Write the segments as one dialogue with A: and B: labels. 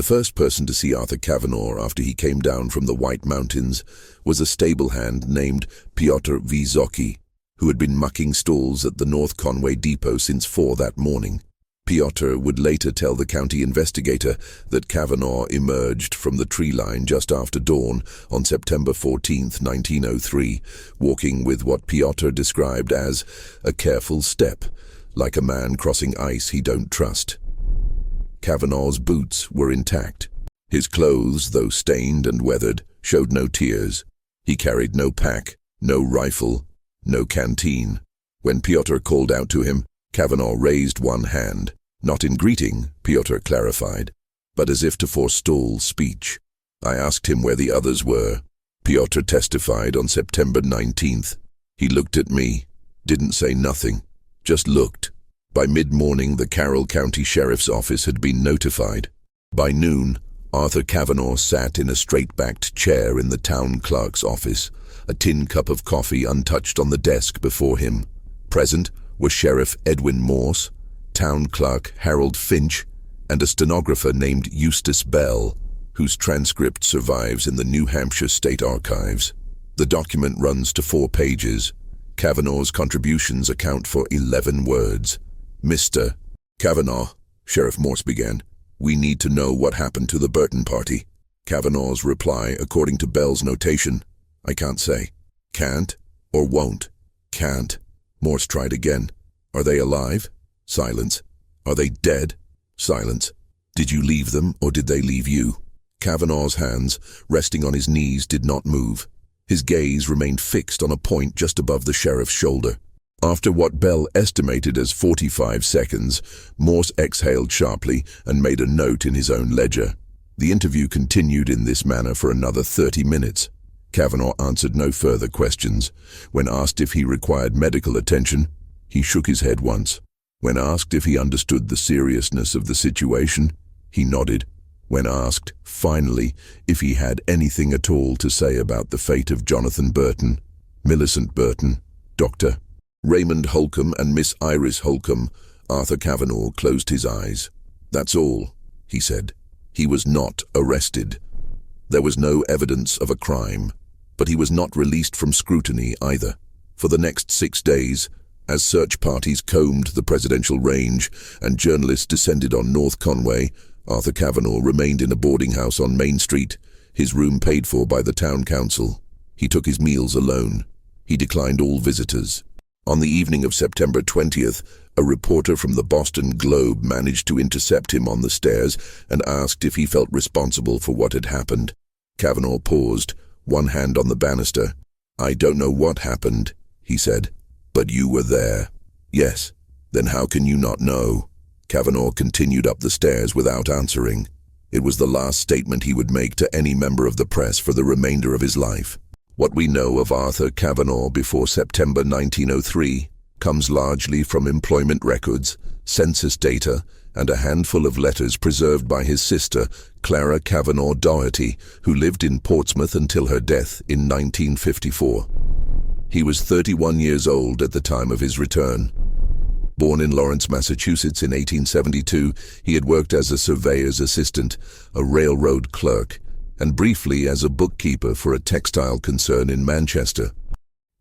A: first person to see Arthur Cavanaugh after he came down from the White Mountains was a stable hand named Piotr Wysocki, who had been mucking stalls at the North Conway depot since 4 that morning. Piotr would later tell the county investigator that Cavanaugh emerged from the tree line just after dawn on September 14, 1903, walking with what Piotr described as a careful step, like a man crossing ice he don't trust. Cavanaugh's boots were intact. His clothes, though stained and weathered, showed no tears. He carried no pack, no rifle, no canteen. When Piotr called out to him, Cavanaugh raised one hand, not in greeting, Piotr clarified, but as if to forestall speech. I asked him where the others were. Piotr testified on September 19th. He looked at me, didn't say nothing, just looked. By mid-morning, the Carroll County Sheriff's Office had been notified. By noon, Arthur Cavanaugh sat in a straight-backed chair in the town clerk's office, a tin cup of coffee untouched on the desk before him. Present were Sheriff Edwin Morse, town clerk Harold Finch, and a stenographer named Eustace Bell, whose transcript survives in the New Hampshire State Archives. The document runs to 4 pages. Cavanaugh's contributions account for 11 words. Mr. Cavanaugh, Sheriff Morse began, we need to know what happened to the Burton party. Cavanaugh's reply, according to Bell's notation, I can't say. Can't or won't? Can't. Morse tried again. Are they alive? Silence. Are they dead? Silence. Did you leave them or did they leave you? Cavanaugh's hands, resting on his knees, did not move. His gaze remained fixed on a point just above the sheriff's shoulder. After what Bell estimated as 45 seconds, Morse exhaled sharply and made a note in his own ledger. The interview continued in this manner for another 30 minutes. Cavanaugh answered no further questions. When asked if he required medical attention, he shook his head once. When asked if he understood the seriousness of the situation, he nodded. When asked, finally, if he had anything at all to say about the fate of Jonathan Burton, Millicent Burton, Dr. Raymond Holcomb and Miss Iris Holcomb, Arthur Cavanaugh closed his eyes. That's all, he said. He was not arrested. There was no evidence of a crime, but he was not released from scrutiny either. For the next 6 days, as search parties combed the presidential range and journalists descended on North Conway, Arthur Cavanaugh remained in a boarding house on Main Street, his room paid for by the town council. He took his meals alone. He declined all visitors. On the evening of September 20th, a reporter from the Boston Globe managed to intercept him on the stairs and asked if he felt responsible for what had happened. Cavanaugh paused, one hand on the banister. I don't know what happened, he said, but you were there. Yes. Then how can you not know? Cavanaugh continued up the stairs without answering. It was the last statement he would make to any member of the press for the remainder of his life. What we know of Arthur Cavanaugh before September 1903 comes largely from employment records, census data, and a handful of letters preserved by his sister, Clara Cavanaugh Doherty, who lived in Portsmouth until her death in 1954. He was 31 years old at the time of his return. Born in Lawrence, Massachusetts in 1872, he had worked as a surveyor's assistant, a railroad clerk, and briefly as a bookkeeper for a textile concern in Manchester.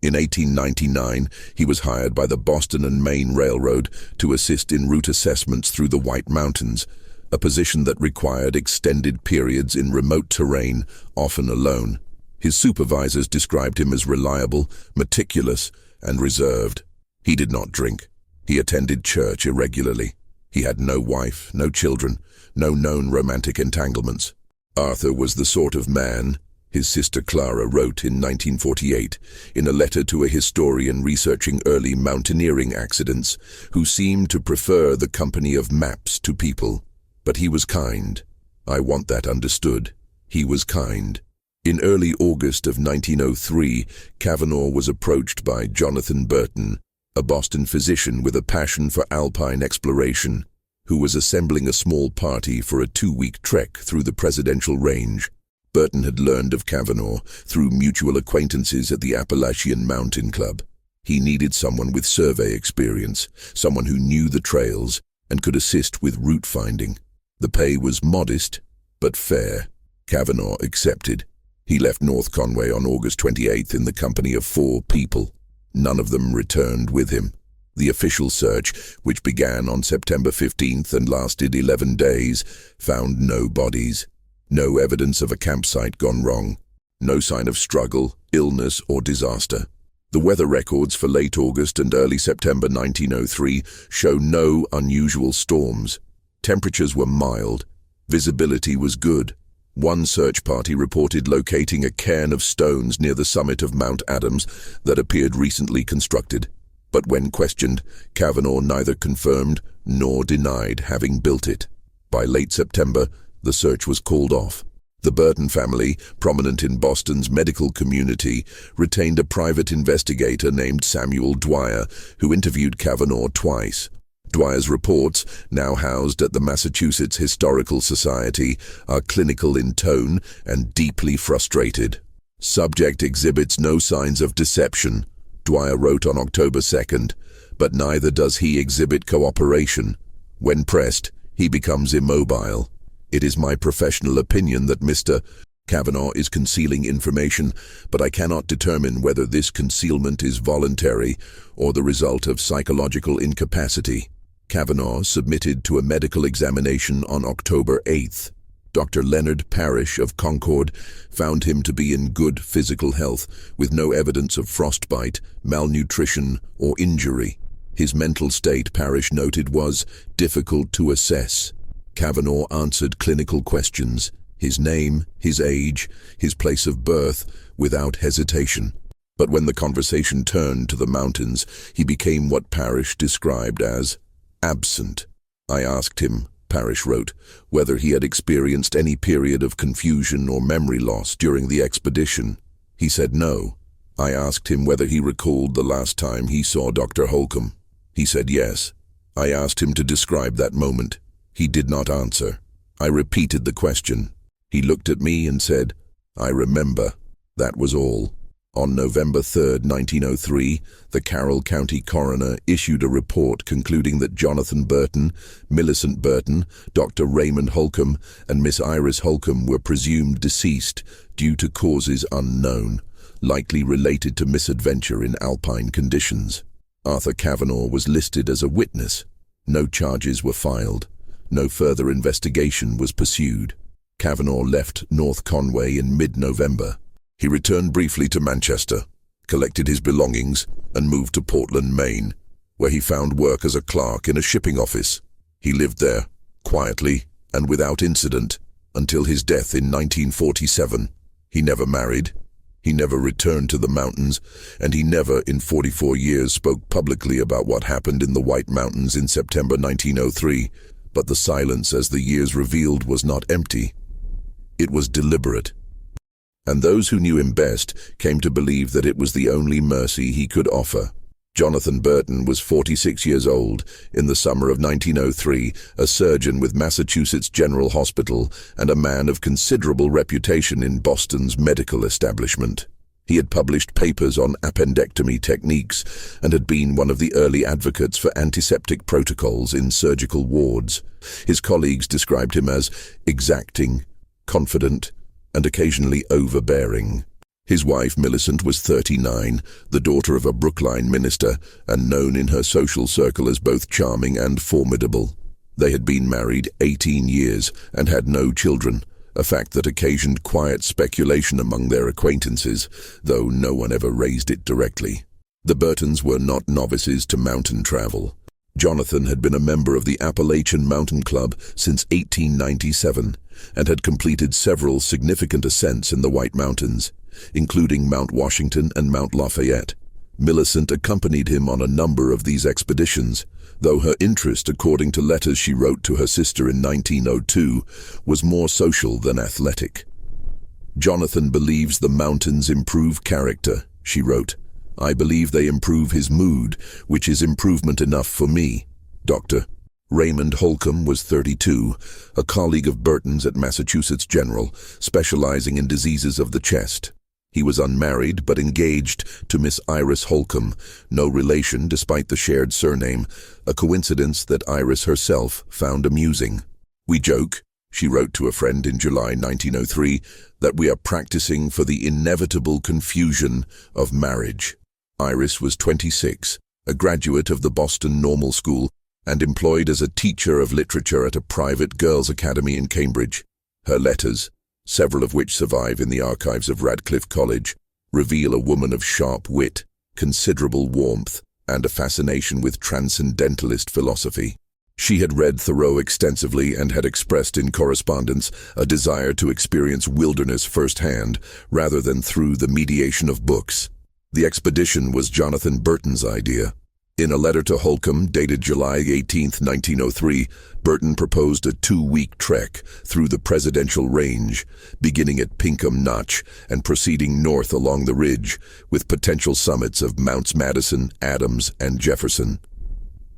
A: In 1899, he was hired by the Boston and Maine Railroad to assist in route assessments through the White Mountains, a position that required extended periods in remote terrain, often alone. His supervisors described him as reliable, meticulous, and reserved. He did not drink. He attended church irregularly. He had no wife, no children, no known romantic entanglements. Arthur was the sort of man, his sister Clara wrote in 1948, in a letter to a historian researching early mountaineering accidents, who seemed to prefer the company of maps to people. But he was kind. I want that understood. He was kind. In early August of 1903, Cavanaugh was approached by Jonathan Burton, a Boston physician with a passion for alpine exploration, who was assembling a small party for a 2-week trek through the presidential range. Burton had learned of Cavanaugh through mutual acquaintances at the Appalachian Mountain Club. He needed someone with survey experience, someone who knew the trails and could assist with route finding. The pay was modest, but fair. Cavanaugh accepted. He left North Conway on August 28th in the company of 4 people. None of them returned with him. The official search, which began on September 15th and lasted 11 days, found no bodies. No evidence of a campsite gone wrong. No sign of struggle, illness, or disaster. The weather records for late August and early September 1903 show no unusual storms. Temperatures were mild. Visibility was good. One search party reported locating a cairn of stones near the summit of Mount Adams that appeared recently constructed. But when questioned, Cavanaugh neither confirmed nor denied having built it. By late September, the search was called off. The Burton family, prominent in Boston's medical community, retained a private investigator named Samuel Dwyer, who interviewed Cavanaugh twice. Dwyer's reports, now housed at the Massachusetts Historical Society, are clinical in tone and deeply frustrated. Subject exhibits no signs of deception, Dwyer wrote on October 2nd, but neither does he exhibit cooperation. When pressed, he becomes immobile. It is my professional opinion that Mr. Cavanaugh is concealing information, but I cannot determine whether this concealment is voluntary or the result of psychological incapacity. Cavanaugh submitted to a medical examination on October 8th. Dr. Leonard Parrish of Concord found him to be in good physical health, with no evidence of frostbite, malnutrition, or injury. His mental state, Parrish noted, was difficult to assess. Cavanaugh answered clinical questions, his name, his age, his place of birth, without hesitation. But when the conversation turned to the mountains, he became what Parrish described as absent. I asked him, Parrish wrote, whether he had experienced any period of confusion or memory loss during the expedition. He said no. I asked him whether he recalled the last time he saw Dr. Holcomb. He said yes. I asked him to describe that moment. He did not answer. I repeated the question. He looked at me and said, I remember. That was all. On November 3, 1903, the Carroll County coroner issued a report concluding that Jonathan Burton, Millicent Burton, Dr. Raymond Holcomb, and Miss Iris Holcomb were presumed deceased due to causes unknown, likely related to misadventure in alpine conditions. Arthur Cavanaugh was listed as a witness. No charges were filed. No further investigation was pursued. Cavanaugh left North Conway in mid-November. He returned briefly to Manchester, collected his belongings, and moved to Portland, Maine, where he found work as a clerk in a shipping office. He lived there, quietly and without incident, until his death in 1947. He never married. He never returned to the mountains, and he never, in 44 years, spoke publicly about what happened in the White Mountains in September 1903. But the silence, as the years revealed, was not empty. It was deliberate. And those who knew him best came to believe that it was the only mercy he could offer. Jonathan Burton was 46 years old in the summer of 1903, a surgeon with Massachusetts General Hospital and a man of considerable reputation in Boston's medical establishment. He had published papers on appendectomy techniques and had been one of the early advocates for antiseptic protocols in surgical wards. His colleagues described him as exacting, confident, and occasionally overbearing. His wife, Millicent, was 39, the daughter of a Brookline minister, and known in her social circle as both charming and formidable. They had been married 18 years and had no children, a fact that occasioned quiet speculation among their acquaintances, though no one ever raised it directly. The Burtons were not novices to mountain travel. Jonathan had been a member of the Appalachian Mountain Club since 1897 and had completed several significant ascents in the White Mountains, including Mount Washington and Mount Lafayette. Millicent accompanied him on a number of these expeditions, though her interest, according to letters she wrote to her sister in 1902, was more social than athletic. Jonathan believes the mountains improve character, she wrote. I believe they improve his mood, which is improvement enough for me. Dr. Raymond Holcomb was 32, a colleague of Burton's at Massachusetts General, specializing in diseases of the chest. He was unmarried but engaged to Miss Iris Holcomb, no relation despite the shared surname, a coincidence that Iris herself found amusing. We joke, she wrote to a friend in July 1903, that we are practicing for the inevitable confusion of marriage. Iris was 26, a graduate of the Boston Normal School, and employed as a teacher of literature at a private girls' academy in Cambridge. Her letters, several of which survive in the archives of Radcliffe College, reveal a woman of sharp wit, considerable warmth, and a fascination with transcendentalist philosophy. She had read Thoreau extensively and had expressed in correspondence a desire to experience wilderness firsthand rather than through the mediation of books. The expedition was Jonathan Burton's idea. In a letter to Holcomb, dated July 18, 1903, Burton proposed a 2-week trek through the Presidential Range, beginning at Pinkham Notch and proceeding north along the ridge, with potential summits of Mounts Madison, Adams, and Jefferson.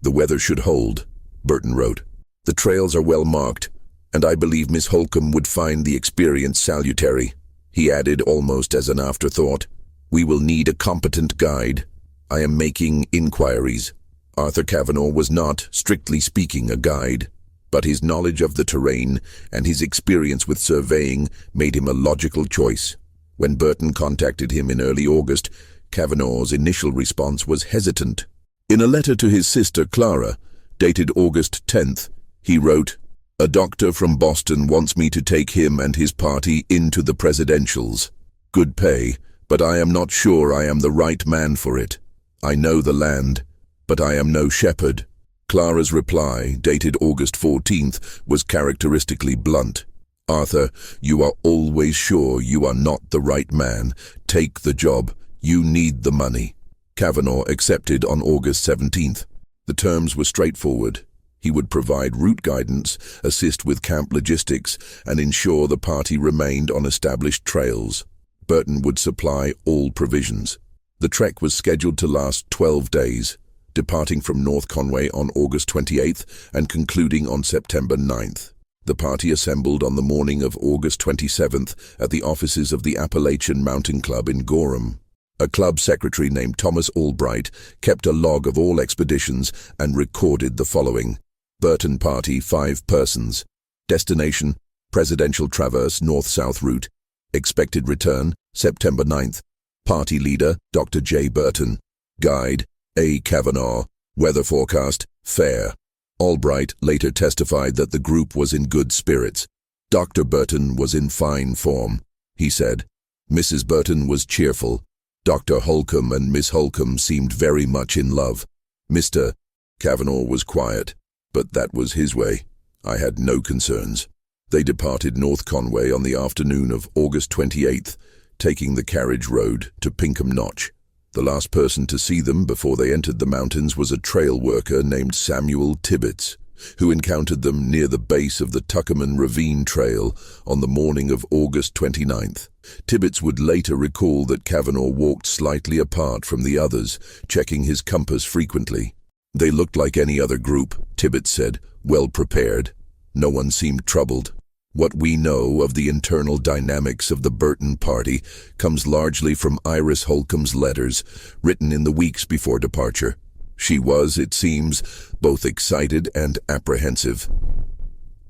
A: "The weather should hold," Burton wrote. "The trails are well marked, and I believe Miss Holcomb would find the experience salutary." He added, almost as an afterthought, "We will need a competent guide. I am making inquiries." Arthur Cavanaugh was not, strictly speaking, a guide, but his knowledge of the terrain and his experience with surveying made him a logical choice. When Burton contacted him in early August, Cavanaugh's initial response was hesitant. In a letter to his sister Clara, dated August 10th, he wrote, "A doctor from Boston wants me to take him and his party into the presidentials. Good pay, but I am not sure I am the right man for it. I know the land, but I am no shepherd." Clara's reply, dated August 14th, was characteristically blunt. "Arthur, you are always sure you are not the right man. Take the job. You need the money." Cavanaugh accepted on August 17th. The terms were straightforward. He would provide route guidance, assist with camp logistics, and ensure the party remained on established trails. Burton would supply all provisions. The trek was scheduled to last 12 days, departing from North Conway on August 28th and concluding on September 9th. The party assembled on the morning of August 27th at the offices of the Appalachian Mountain Club in Gorham. A club secretary named Thomas Albright kept a log of all expeditions and recorded the following. Burton party, 5 persons. Destination, Presidential Traverse North-South route. Expected return, September 9th. Party leader, Dr. J. Burton. Guide, A. Cavanaugh. Weather forecast, fair. Albright later testified that the group was in good spirits. Dr. Burton was in fine form, he said. Mrs. Burton was cheerful. Dr. Holcomb and Miss Holcomb seemed very much in love. Mr. Cavanaugh was quiet, but that was his way. I had no concerns. They departed North Conway on the afternoon of August 28th, taking the carriage road to Pinkham Notch. The last person to see them before they entered the mountains was a trail worker named Samuel Tibbets, who encountered them near the base of the Tuckerman Ravine Trail on the morning of August 29th. Tibbets would later recall that Cavanaugh walked slightly apart from the others, checking his compass frequently. "They looked like any other group," Tibbets said, "well prepared. No one seemed troubled." What we know of the internal dynamics of the Burton party comes largely from Iris Holcomb's letters, written in the weeks before departure. She was, it seems, both excited and apprehensive.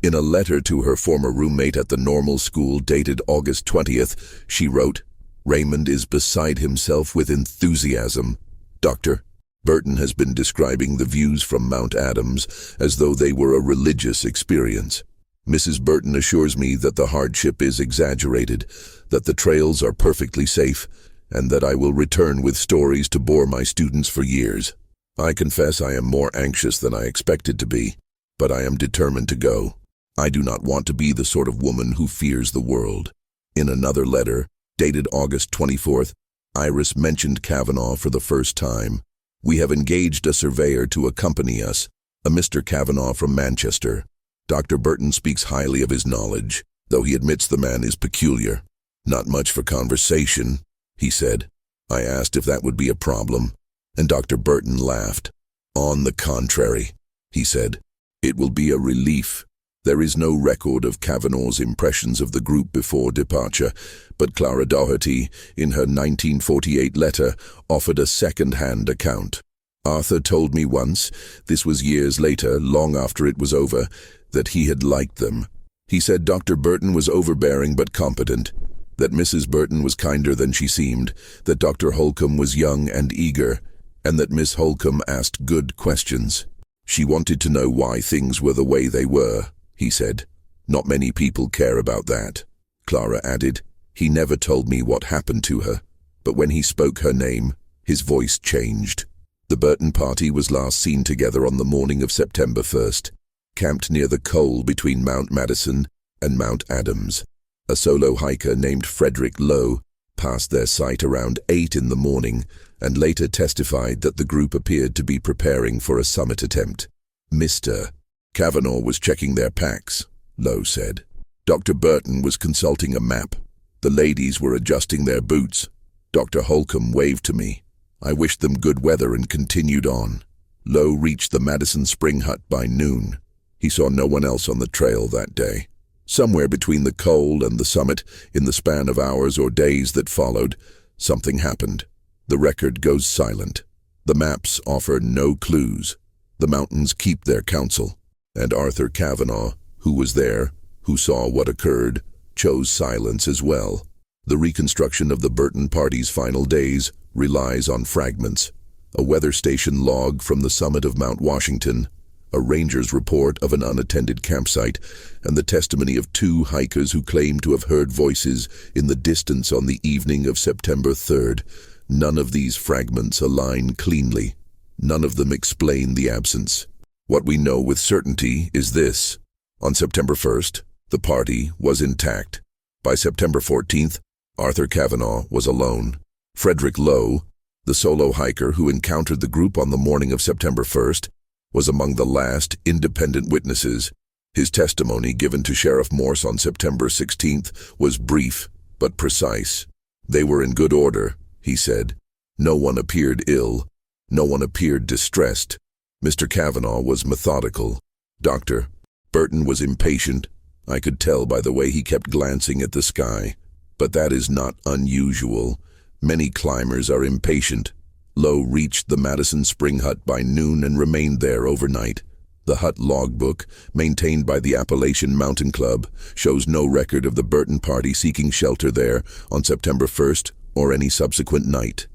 A: In a letter to her former roommate at the normal school dated August 20th, she wrote, "Raymond is beside himself with enthusiasm. Dr. Burton has been describing the views from Mount Adams as though they were a religious experience. Mrs. Burton assures me that the hardship is exaggerated, that the trails are perfectly safe, and that I will return with stories to bore my students for years. I confess I am more anxious than I expected to be, but I am determined to go. I do not want to be the sort of woman who fears the world." In another letter, dated August 24th, Iris mentioned Cavanaugh for the first time. "We have engaged a surveyor to accompany us, a Mr. Cavanaugh from Manchester. Dr. Burton speaks highly of his knowledge, though he admits the man is peculiar. Not much for conversation," he said. I asked if that would be a problem, and Dr. Burton laughed. "On the contrary," he said, "it will be a relief. There is no record of Cavanaugh's impressions of the group before departure, but Clara Doherty, in her 1948 letter, offered a second-hand account. Arthur told me once, this was years later, long after it was over, that he had liked them. He said Dr. Burton was overbearing but competent, that Mrs. Burton was kinder than she seemed, that Dr. Holcomb was young and eager, and that Miss Holcomb asked good questions. She wanted to know why things were the way they were, he said. Not many people care about that. Clara added, he never told me what happened to her, but when he spoke her name, his voice changed. The Burton party was last seen together on the morning of September 1st, camped near the col between Mount Madison and Mount Adams. A solo hiker named Frederick Lowe passed their site around 8 in the morning and later testified that the group appeared to be preparing for a summit attempt. Mr. Cavanaugh was checking their packs, Lowe said. Dr. Burton was consulting a map. The ladies were adjusting their boots. Dr. Holcomb waved to me. I wished them good weather and continued on. Lowe reached the Madison Spring Hut by noon. He saw no one else on the trail that day. Somewhere between the col and the summit, in the span of hours or days that followed, something happened. The record goes silent. The maps offer no clues. The mountains keep their counsel. And Arthur Cavanaugh, who was there, who saw what occurred, chose silence as well. The reconstruction of the Burton party's final days relies on fragments. A weather station log from the summit of Mount Washington, a ranger's report of an unattended campsite, and the testimony of 2 hikers who claim to have heard voices in the distance on the evening of September 3rd. None of these fragments align cleanly. None of them explain the absence. What we know with certainty is this. On September 1st, the party was intact. By September 14th, Arthur Cavanaugh was alone. Frederick Lowe, the solo hiker who encountered the group on the morning of September 1st, was among the last independent witnesses. His testimony given to Sheriff Morse on September 16th was brief but precise. They were in good order, he said. No one appeared ill. No one appeared distressed. Mr. Cavanaugh was methodical. Dr. Burton was impatient. I could tell by the way he kept glancing at the sky. But that is not unusual. Many climbers are impatient. Lowe reached the Madison Spring Hut by noon and remained there overnight. The hut logbook, maintained by the Appalachian Mountain Club, shows no record of the Burton party seeking shelter there on September 1st or any subsequent night.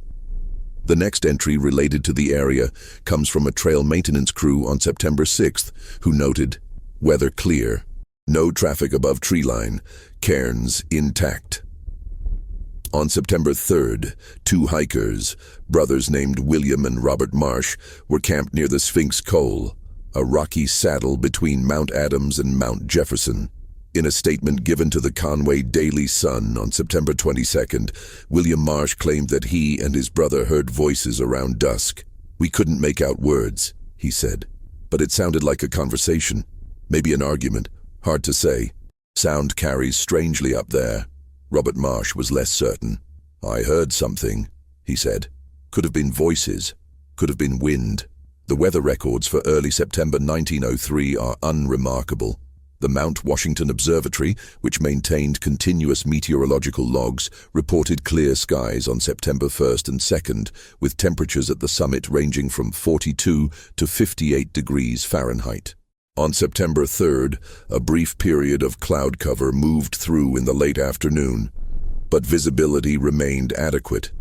A: The next entry related to the area comes from a trail maintenance crew on September 6th, who noted, weather clear, no traffic above treeline, cairns intact. On September 3rd, 2 hikers, brothers named William and Robert Marsh, were camped near the Sphinx Col, a rocky saddle between Mount Adams and Mount Jefferson. In a statement given to the Conway Daily Sun on September 22nd, William Marsh claimed that he and his brother heard voices around dusk. We couldn't make out words, he said, but it sounded like a conversation, maybe an argument, hard to say. Sound carries strangely up there. Robert Marsh was less certain. I heard something, he said. Could have been voices, could have been wind. The weather records for early September 1903 are unremarkable. The Mount Washington Observatory, which maintained continuous meteorological logs, reported clear skies on September 1st and 2nd, with temperatures at the summit ranging from 42 to 58 degrees Fahrenheit. On September 3rd, a brief period of cloud cover moved through in the late afternoon, but visibility remained adequate.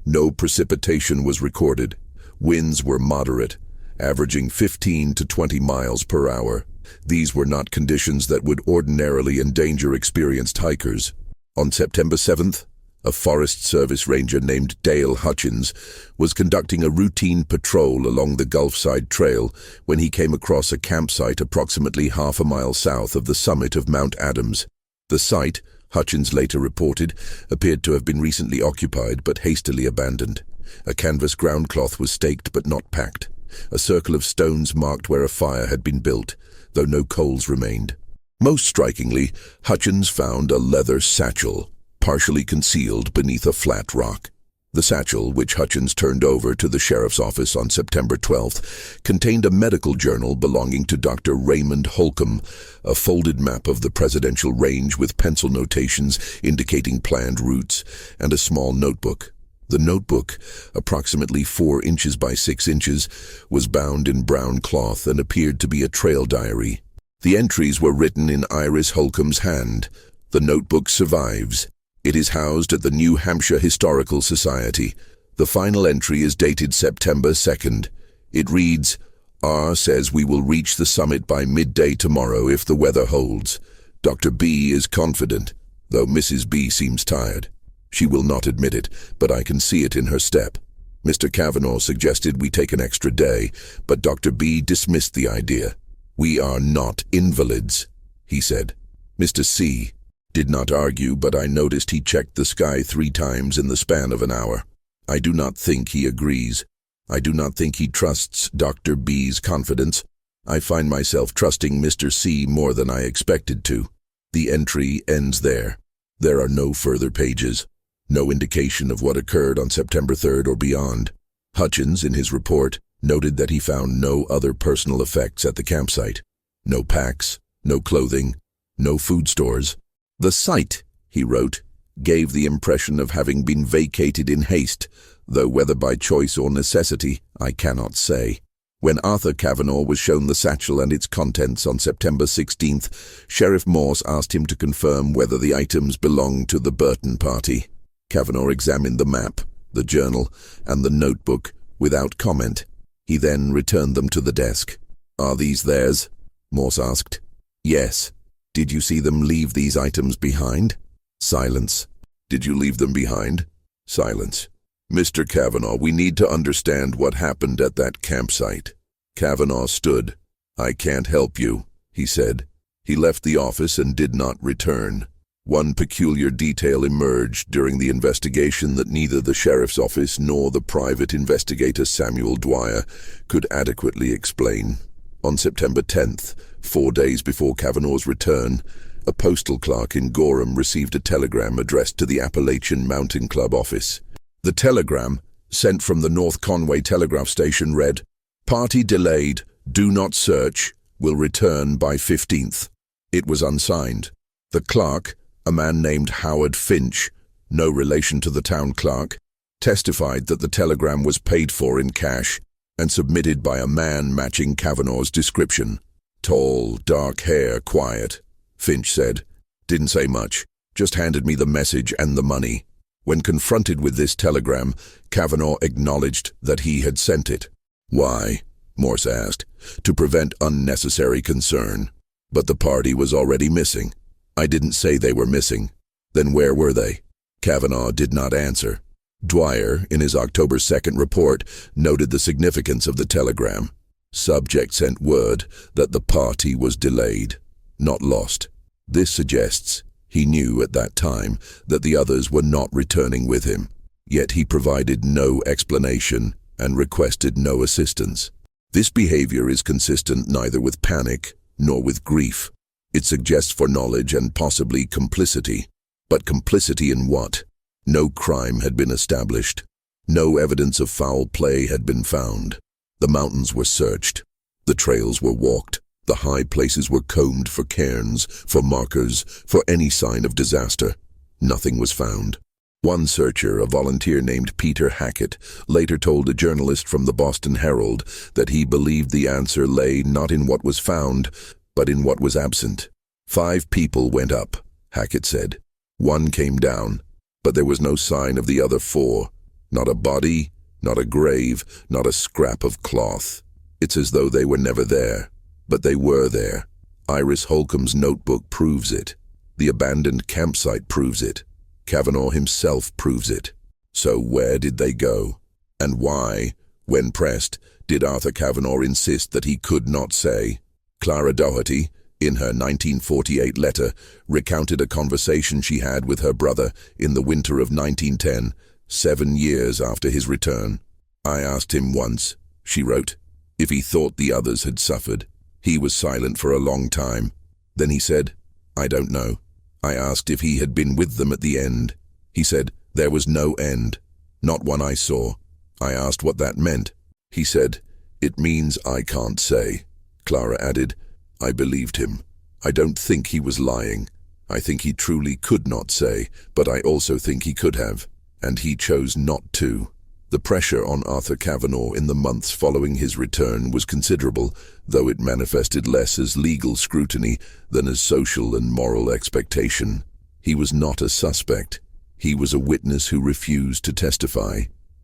A: No precipitation was recorded. Winds were moderate, averaging 15 to 20 miles per hour. These were not conditions that would ordinarily endanger experienced hikers. On September 7th, a Forest Service ranger named Dale Hutchins was conducting a routine patrol along the Gulfside Trail when he came across a campsite approximately half a mile south of the summit of Mount Adams. The site, Hutchins later reported, appeared to have been recently occupied but hastily abandoned. A canvas ground cloth was staked but not packed. A circle of stones marked where a fire had been built, though no coals remained. Most strikingly, Hutchins found a leather satchel, partially concealed beneath a flat rock. The satchel, which Hutchins turned over to the sheriff's office on September 12th, contained a medical journal belonging to Dr. Raymond Holcomb, a folded map of the presidential range with pencil notations indicating planned routes, and a small notebook. The notebook, approximately 4 inches by 6 inches, was bound in brown cloth and appeared to be a trail diary. The entries were written in Iris Holcomb's hand. The notebook survives. It is housed at the New Hampshire Historical Society. The final entry is dated September 2nd. It reads, R says we will reach the summit by midday tomorrow if the weather holds. Dr. B is confident, though Mrs. B seems tired. She will not admit it, but I can see it in her step. Mr. Cavanaugh suggested we take an extra day, but Dr. B dismissed the idea. We are not invalids, he said. Mr. C did not argue, but I noticed he checked the sky 3 times in the span of an hour. I do not think he agrees. I do not think he trusts Dr. B's confidence. I find myself trusting Mr. C more than I expected to. The entry ends there. There are no further pages. No indication of what occurred on September 3rd or beyond. Hutchins, in his report, noted that he found no other personal effects at the campsite. No packs, no clothing, no food stores. The site, he wrote, gave the impression of having been vacated in haste, though whether by choice or necessity, I cannot say. When Arthur Cavanaugh was shown the satchel and its contents on September 16th, Sheriff Morse asked him to confirm whether the items belonged to the Burton party. Cavanaugh examined the map, the journal, and the notebook without comment. He then returned them to the desk. Are these theirs? Morse asked. Yes. Did you see them leave these items behind? Silence. Did you leave them behind? Silence. Mr. Cavanaugh, we need to understand what happened at that campsite. Cavanaugh stood. I can't help you, he said. He left the office and did not return. One peculiar detail emerged during the investigation that neither the sheriff's office nor the private investigator Samuel Dwyer could adequately explain. On September 10th, 4 days before Cavanaugh's return, a postal clerk in Gorham received a telegram addressed to the Appalachian Mountain Club office. The telegram, sent from the North Conway telegraph station, read, Party delayed, do not search, will return by 15th. It was unsigned. The clerk, a man named Howard Finch, no relation to the town clerk, testified that the telegram was paid for in cash and submitted by a man matching Cavanaugh's description. Tall, dark hair, quiet, Finch said. Didn't say much, just handed me the message and the money. When confronted with this telegram, Cavanaugh acknowledged that he had sent it. Why? Morse asked. To prevent unnecessary concern. But the party was already missing. I didn't say they were missing. Then where were they? Cavanaugh did not answer. Dwyer, in his October 2nd report, noted the significance of the telegram. Subject sent word that the party was delayed, not lost. This suggests he knew at that time that the others were not returning with him, yet he provided no explanation and requested no assistance. This behavior is consistent neither with panic nor with grief. It suggests foreknowledge and possibly complicity. But complicity in what? No crime had been established. No evidence of foul play had been found. The mountains were searched. The trails were walked. The high places were combed for cairns, for markers, for any sign of disaster. Nothing was found. One searcher, a volunteer named Peter Hackett, later told a journalist from the Boston Herald that he believed the answer lay not in what was found, but in what was absent. 5 people went up, Hackett said. 1 came down, but there was no sign of the other 4. Not a body, not a grave, not a scrap of cloth. It's as though they were never there. But they were there. Iris Holcomb's notebook proves it. The abandoned campsite proves it. Cavanaugh himself proves it. So where did they go? And why, when pressed, did Arthur Cavanaugh insist that he could not say? Clara Doherty, in her 1948 letter, recounted a conversation she had with her brother in the winter of 1910, 7 years after his return. I asked him once, she wrote, if he thought the others had suffered. He was silent for a long time. Then he said, I don't know. I asked if he had been with them at the end. He said, there was no end, not one I saw. I asked what that meant. He said, it means I can't say. Clara added, I believed him. I don't think he was lying. I think he truly could not say, but I also think he could have, and he chose not to. The pressure on Arthur Cavanaugh in the months following his return was considerable, though it manifested less as legal scrutiny than as social and moral expectation. He was not a suspect. He was a witness who refused to testify.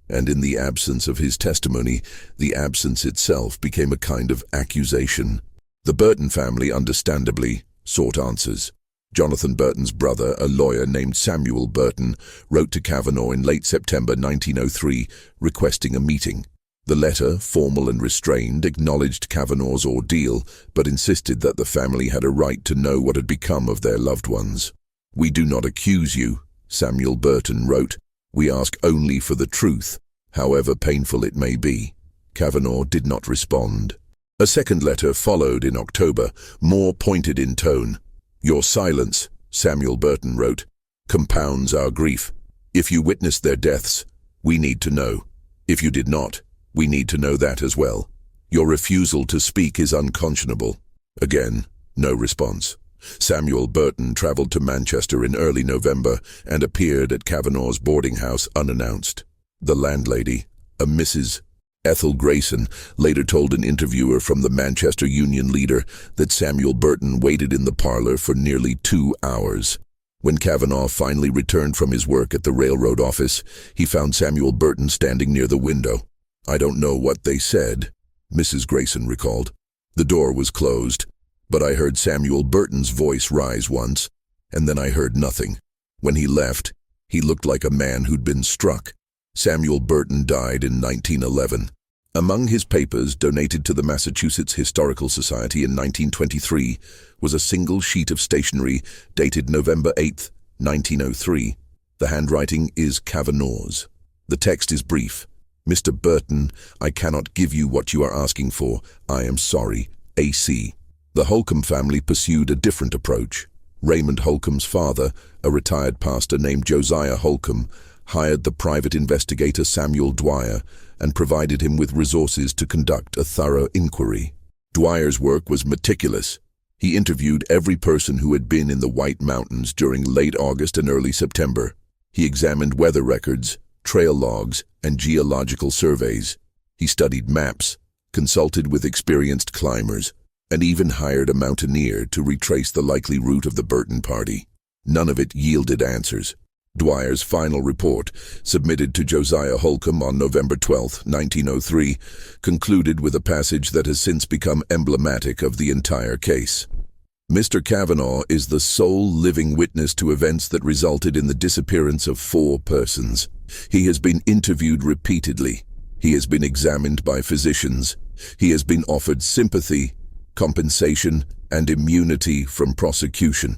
A: And in the absence of his testimony, the absence itself became a kind of accusation. The Burton family, understandably, sought answers. Jonathan Burton's brother, a lawyer named Samuel Burton, wrote to Cavanaugh in late September 1903, requesting a meeting. The letter, formal and restrained, acknowledged Cavanaugh's ordeal, but insisted that the family had a right to know what had become of their loved ones. "We do not accuse you," Samuel Burton wrote. "We ask only for the truth, however painful it may be." Cavanaugh did not respond. A second letter followed in October, more pointed in tone. "Your silence," Samuel Burton wrote, "compounds our grief. If you witnessed their deaths, we need to know. If you did not, we need to know that as well. Your refusal to speak is unconscionable." Again, no response. Samuel Burton traveled to Manchester in early November and appeared at Cavanaugh's boarding house unannounced. The landlady, a Mrs. Ethel Grayson, later told an interviewer from the Manchester Union Leader that Samuel Burton waited in the parlor for nearly 2 hours. When Cavanaugh finally returned from his work at the railroad office, he found Samuel Burton standing near the window. "I don't know what they said," Mrs. Grayson recalled. "The door was closed, but I heard Samuel Burton's voice rise once, and then I heard nothing. When he left, he looked like a man who'd been struck." Samuel Burton died in 1911. Among his papers donated to the Massachusetts Historical Society in 1923 was a single sheet of stationery dated November 8, 1903. The handwriting is Cavanaugh's. The text is brief. "Mr. Burton, I cannot give you what you are asking for. I am sorry. A.C." The Holcomb family pursued a different approach. Raymond Holcomb's father, a retired pastor named Josiah Holcomb, hired the private investigator Samuel Dwyer and provided him with resources to conduct a thorough inquiry. Dwyer's work was meticulous. He interviewed every person who had been in the White Mountains during late August and early September. He examined weather records, trail logs, and geological surveys. He studied maps, consulted with experienced climbers, and even hired a mountaineer to retrace the likely route of the Burton party. None of it yielded answers. Dwyer's final report, submitted to Josiah Holcomb on November 12, 1903, concluded with a passage that has since become emblematic of the entire case. "Mr. Cavanaugh is the sole living witness to events that resulted in the disappearance of 4 persons. He has been interviewed repeatedly. He has been examined by physicians. He has been offered sympathy, compensation, and immunity from prosecution.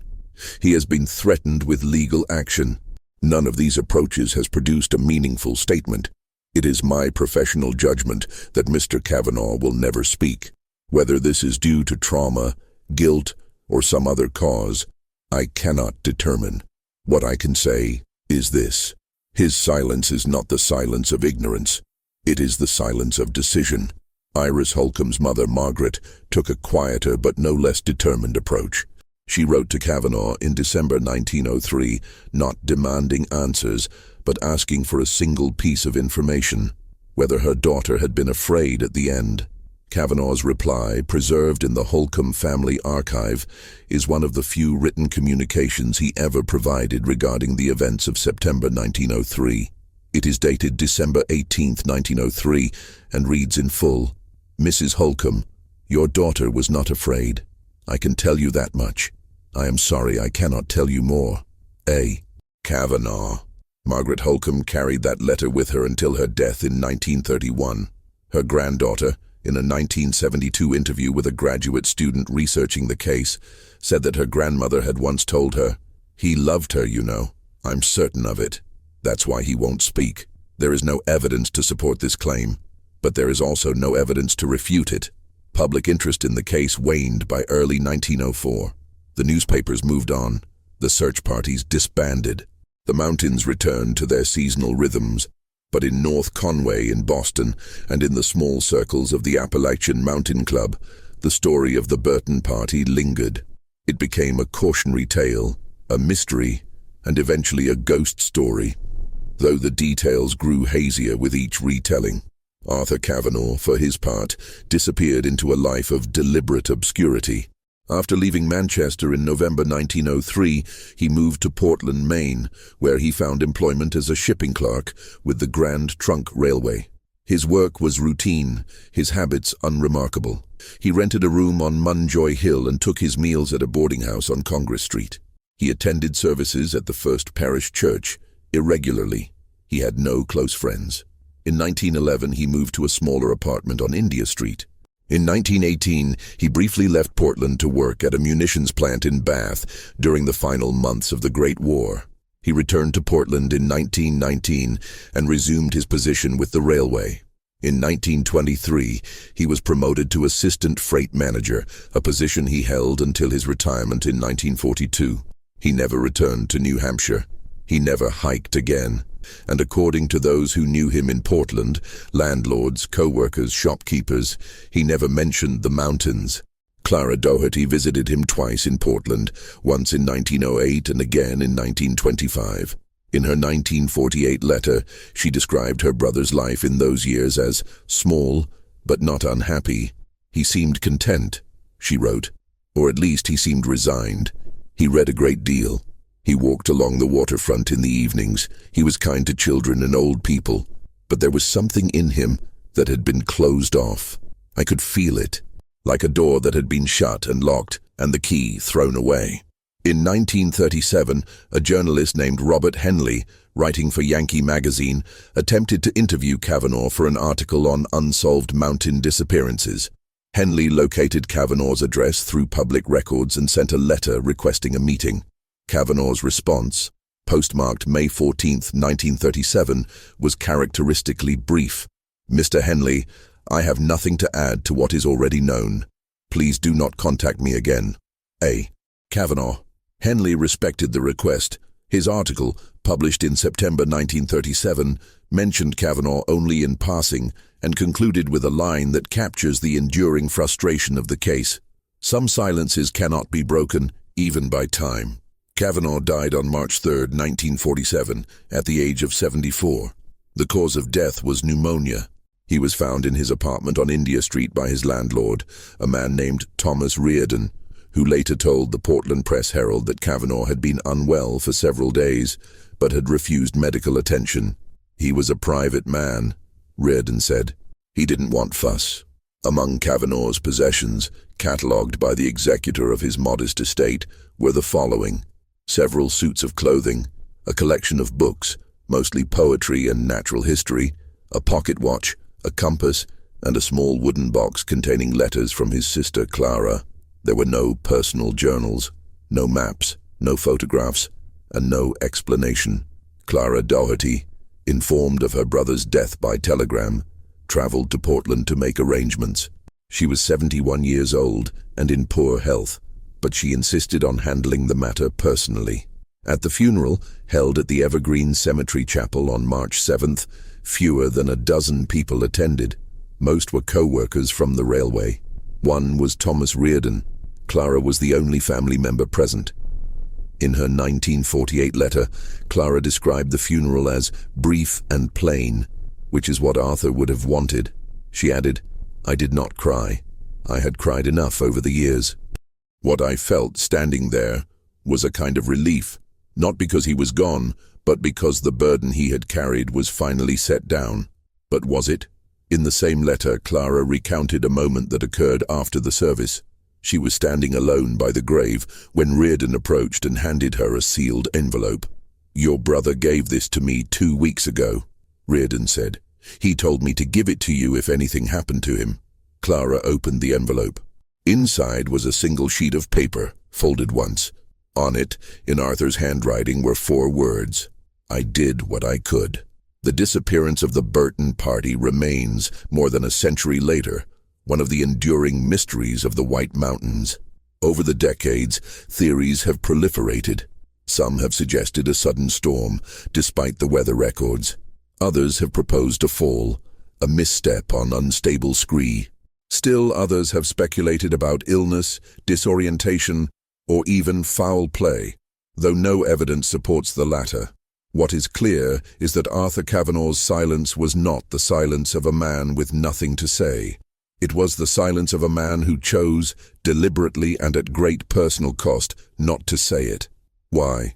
A: He has been threatened with legal action. None of these approaches has produced a meaningful statement. It is my professional judgment that Mr. Cavanaugh will never speak. Whether this is due to trauma, guilt, or some other cause, I cannot determine. What I can say is this: his silence is not the silence of ignorance. It is the silence of decision." Iris Holcomb's mother, Margaret, took a quieter but no less determined approach. She wrote to Cavanaugh in December 1903, not demanding answers, but asking for a single piece of information: whether her daughter had been afraid at the end. Cavanaugh's reply, preserved in the Holcomb family archive, is one of the few written communications he ever provided regarding the events of September 1903. It is dated December 18, 1903, and reads in full: "Mrs. Holcomb, your daughter was not afraid. I can tell you that much. I am sorry I cannot tell you more. A. Cavanaugh." Margaret Holcomb carried that letter with her until her death in 1931. Her granddaughter, in a 1972 interview with a graduate student researching the case, said that her grandmother had once told her, "He loved her, you know. I'm certain of it. That's why he won't speak." There is no evidence to support this claim, but there is also no evidence to refute it. Public interest in the case waned by early 1904. The newspapers moved on. The search parties disbanded. The mountains returned to their seasonal rhythms, but in North Conway in Boston and in the small circles of the Appalachian Mountain Club, the story of the Burton party lingered. It became a cautionary tale, a mystery, and eventually a ghost story. though the details grew hazier with each retelling. Arthur Cavanaugh, for his part, disappeared into a life of deliberate obscurity. After leaving Manchester in November 1903, he moved to Portland, Maine, where he found employment as a shipping clerk with the Grand Trunk Railway. His work was routine, his habits unremarkable. He rented a room on Munjoy Hill and took his meals at a boarding house on Congress Street. He attended services at the First Parish Church irregularly. He had no close friends. In 1911, he moved to a smaller apartment on India Street. In 1918, he briefly left Portland to work at a munitions plant in Bath during the final months of the Great War. He returned to Portland in 1919 and resumed his position with the railway. In 1923, he was promoted to assistant freight manager, a position he held until his retirement in 1942. He never returned to New Hampshire. He never hiked again. And according to those who knew him in Portland, landlords, co-workers, shopkeepers, he never mentioned the mountains. Clara Doherty visited him twice in Portland, once in 1908 and again in 1925. In her 1948 letter, she described her brother's life in those years as small, but not unhappy. He seemed content, she wrote, or at least he seemed resigned. He read a great deal. He walked along the waterfront in the evenings. He was kind to children and old people, but there was something in him that had been closed off. I could feel it, like a door that had been shut and locked and the key thrown away. In 1937, a journalist named Robert Henley, writing for Yankee magazine, attempted to interview Cavanaugh for an article on unsolved mountain disappearances. Henley located Cavanaugh's address through public records and sent a letter requesting a meeting. Cavanaugh's response, postmarked May 14, 1937, was characteristically brief. "Mr. Henley, I have nothing to add to what is already known. Please do not contact me again. A. Cavanaugh." Henley respected the request. His article, published in September 1937, mentioned Cavanaugh only in passing and concluded with a line that captures the enduring frustration of the case. Some silences cannot be broken, even by time. Cavanaugh died on March 3, 1947, at the age of 74. The cause of death was pneumonia. He was found in his apartment on India Street by his landlord, a man named Thomas Reardon, who later told the Portland Press-Herald that Cavanaugh had been unwell for several days, but had refused medical attention. "He was a private man," Reardon said. "He didn't want fuss." Among Cavanaugh's possessions, catalogued by the executor of his modest estate, were the following: several suits of clothing, a collection of books, mostly poetry and natural history, a pocket watch, a compass, and a small wooden box containing letters from his sister Clara. There were no personal journals, no maps, no photographs, and no explanation. Clara Doherty, informed of her brother's death by telegram, traveled to Portland to make arrangements. She was 71 years old and in poor health, but she insisted on handling the matter personally. At the funeral, held at the Evergreen Cemetery Chapel on March 7th, fewer than a dozen people attended. Most were co-workers from the railway. One was Thomas Reardon. Clara was the only family member present. In her 1948 letter, Clara described the funeral as brief and plain, which is what Arthur would have wanted. She added, "I did not cry. I had cried enough over the years. What I felt standing there was a kind of relief, not because he was gone, but because the burden he had carried was finally set down." But was it? In the same letter, Clara recounted a moment that occurred after the service. She was standing alone by the grave when Reardon approached and handed her a sealed envelope. "Your brother gave this to me 2 weeks ago," Reardon said. "He told me to give it to you if anything happened to him." Clara opened the envelope. Inside was a single sheet of paper, folded once. On it, in Arthur's handwriting, were 4 words: "I did what I could." The disappearance of the Burton party remains, more than a century later, one of the enduring mysteries of the White Mountains. Over the decades, theories have proliferated. Some have suggested a sudden storm, despite the weather records. Others have proposed a fall, a misstep on unstable scree. Still others have speculated about illness, disorientation, or even foul play, though no evidence supports the latter. What is clear is that Arthur Cavanaugh's silence was not the silence of a man with nothing to say. It was the silence of a man who chose, deliberately and at great personal cost, not to say it. Why?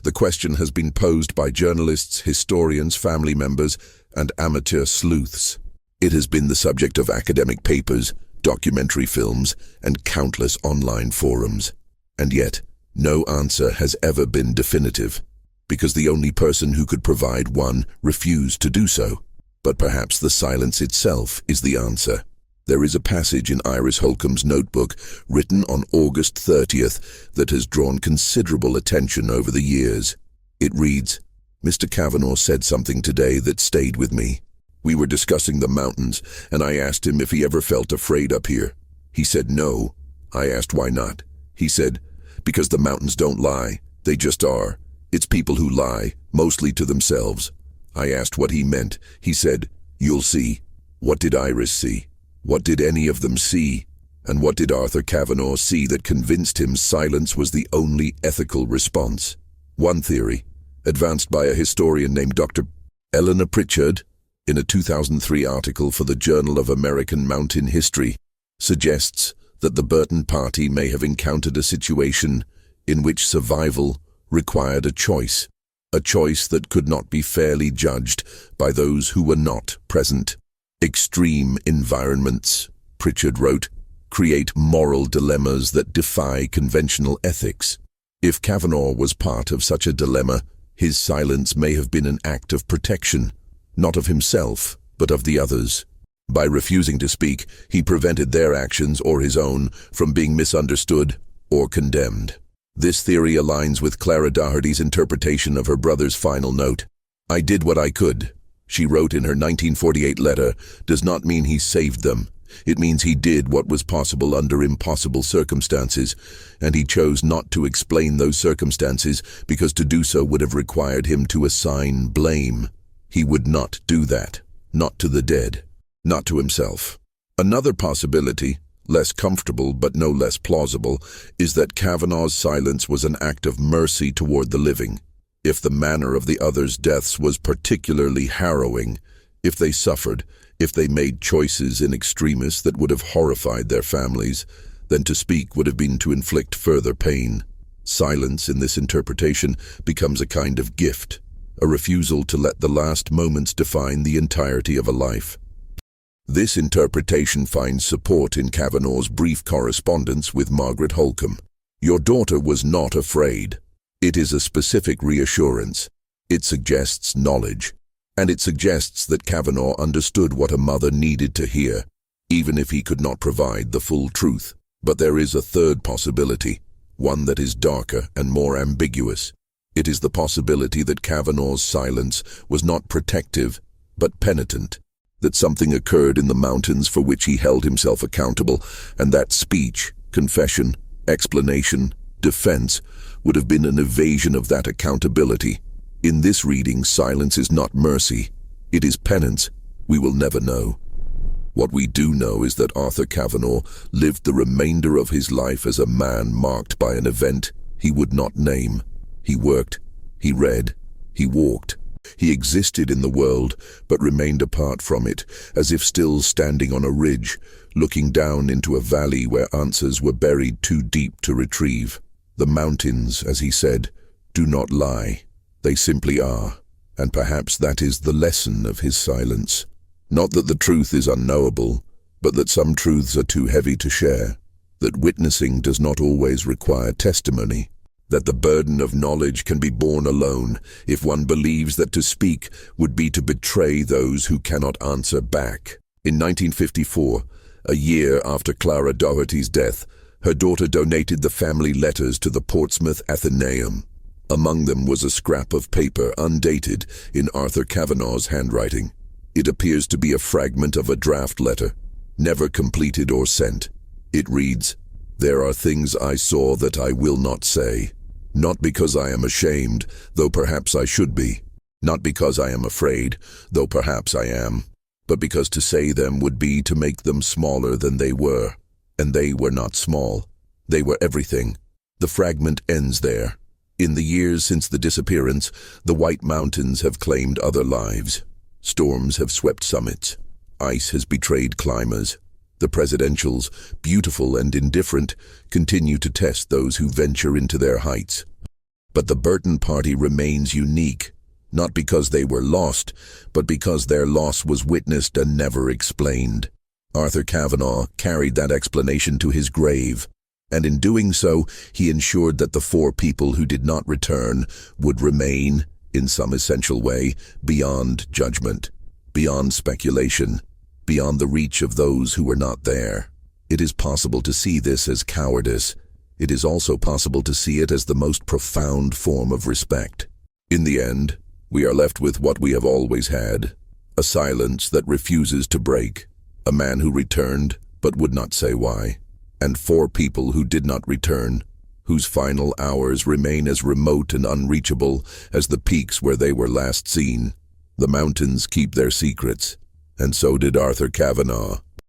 A: The question has been posed by journalists, historians, family members, and amateur sleuths. It has been the subject of academic papers, documentary films, and countless online forums. And yet, no answer has ever been definitive, because the only person who could provide one refused to do so. But perhaps the silence itself is the answer. There is a passage in Iris Holcomb's notebook written on August 30th that has drawn considerable attention over the years. It reads, "Mr. Cavanaugh said something today that stayed with me. We were discussing the mountains, and I asked him if he ever felt afraid up here. He said no. I asked why not. He said, because the mountains don't lie. They just are. It's people who lie, mostly to themselves. I asked what he meant. He said, you'll see. What did Iris see? What did any of them see? And what did Arthur Cavanaugh see that convinced him silence was the only ethical response? One theory, advanced by a historian named Dr. Eleanor Pritchard, in a 2003 article for the Journal of American Mountain History, suggests that the Burton party may have encountered a situation in which survival required a choice that could not be fairly judged by those who were not present. Extreme environments, Pritchard wrote, create moral dilemmas that defy conventional ethics. If Cavanaugh was part of such a dilemma, his silence may have been an act of protection, not of himself, but of the others. By refusing to speak, he prevented their actions or his own from being misunderstood or condemned. This theory aligns with Clara Doherty's interpretation of her brother's final note. I did what I could, she wrote in her 1948 letter, does not mean he saved them. It means he did what was possible under impossible circumstances, and he chose not to explain those circumstances because to do so would have required him to assign blame. He would not do that, not to the dead, not to himself. Another possibility, less comfortable but no less plausible, is that Cavanaugh's silence was an act of mercy toward the living. If the manner of the others' deaths was particularly harrowing, if they suffered, if they made choices in extremis that would have horrified their families, then to speak would have been to inflict further pain. Silence in this interpretation becomes a kind of gift, a refusal to let the last moments define the entirety of a life. This interpretation finds support in Cavanaugh's brief correspondence with Margaret Holcomb. Your daughter was not afraid. It is a specific reassurance. It suggests knowledge. And it suggests that Cavanaugh understood what a mother needed to hear, even if he could not provide the full truth. But there is a third possibility, one that is darker and more ambiguous. It is the possibility that Cavanaugh's silence was not protective, but penitent, that something occurred in the mountains for which he held himself accountable, and that speech, confession, explanation, defense would have been an evasion of that accountability. In this reading, silence is not mercy. It is penance. We will never know. What we do know is that Arthur Cavanaugh lived the remainder of his life as a man marked by an event he would not name. He worked, he read, he walked. He existed in the world, but remained apart from it, as if still standing on a ridge, looking down into a valley where answers were buried too deep to retrieve. The mountains, as he said, do not lie. They simply are, and perhaps that is the lesson of his silence. Not that the truth is unknowable, but that some truths are too heavy to share, that witnessing does not always require testimony, that the burden of knowledge can be borne alone if one believes that to speak would be to betray those who cannot answer back. In 1954, a year after Clara Doherty's death, her daughter donated the family letters to the Portsmouth Athenaeum. Among them was a scrap of paper undated in Arthur Cavanaugh's handwriting. It appears to be a fragment of a draft letter, never completed or sent. It reads, "There are things I saw that I will not say. Not because I am ashamed, though perhaps I should be. Not because I am afraid, though perhaps I am. But because to say them would be to make them smaller than they were. And they were not small. They were everything." The fragment ends there. In the years since the disappearance, the White Mountains have claimed other lives. Storms have swept summits. Ice has betrayed climbers. The presidentials, beautiful and indifferent, continue to test those who venture into their heights. But the Burton party remains unique, not because they were lost, but because their loss was witnessed and never explained. Arthur Cavanaugh carried that explanation to his grave, and in doing so, he ensured that the 4 people who did not return would remain, in some essential way, beyond judgment, beyond speculation, beyond the reach of those who were not there. It is possible to see this as cowardice. It is also possible to see it as the most profound form of respect. In the end, we are left with what we have always had, a silence that refuses to break, a man who returned but would not say why, and 4 people who did not return, whose final hours remain as remote and unreachable as the peaks where they were last seen. The mountains keep their secrets, and so did Arthur Cavanaugh.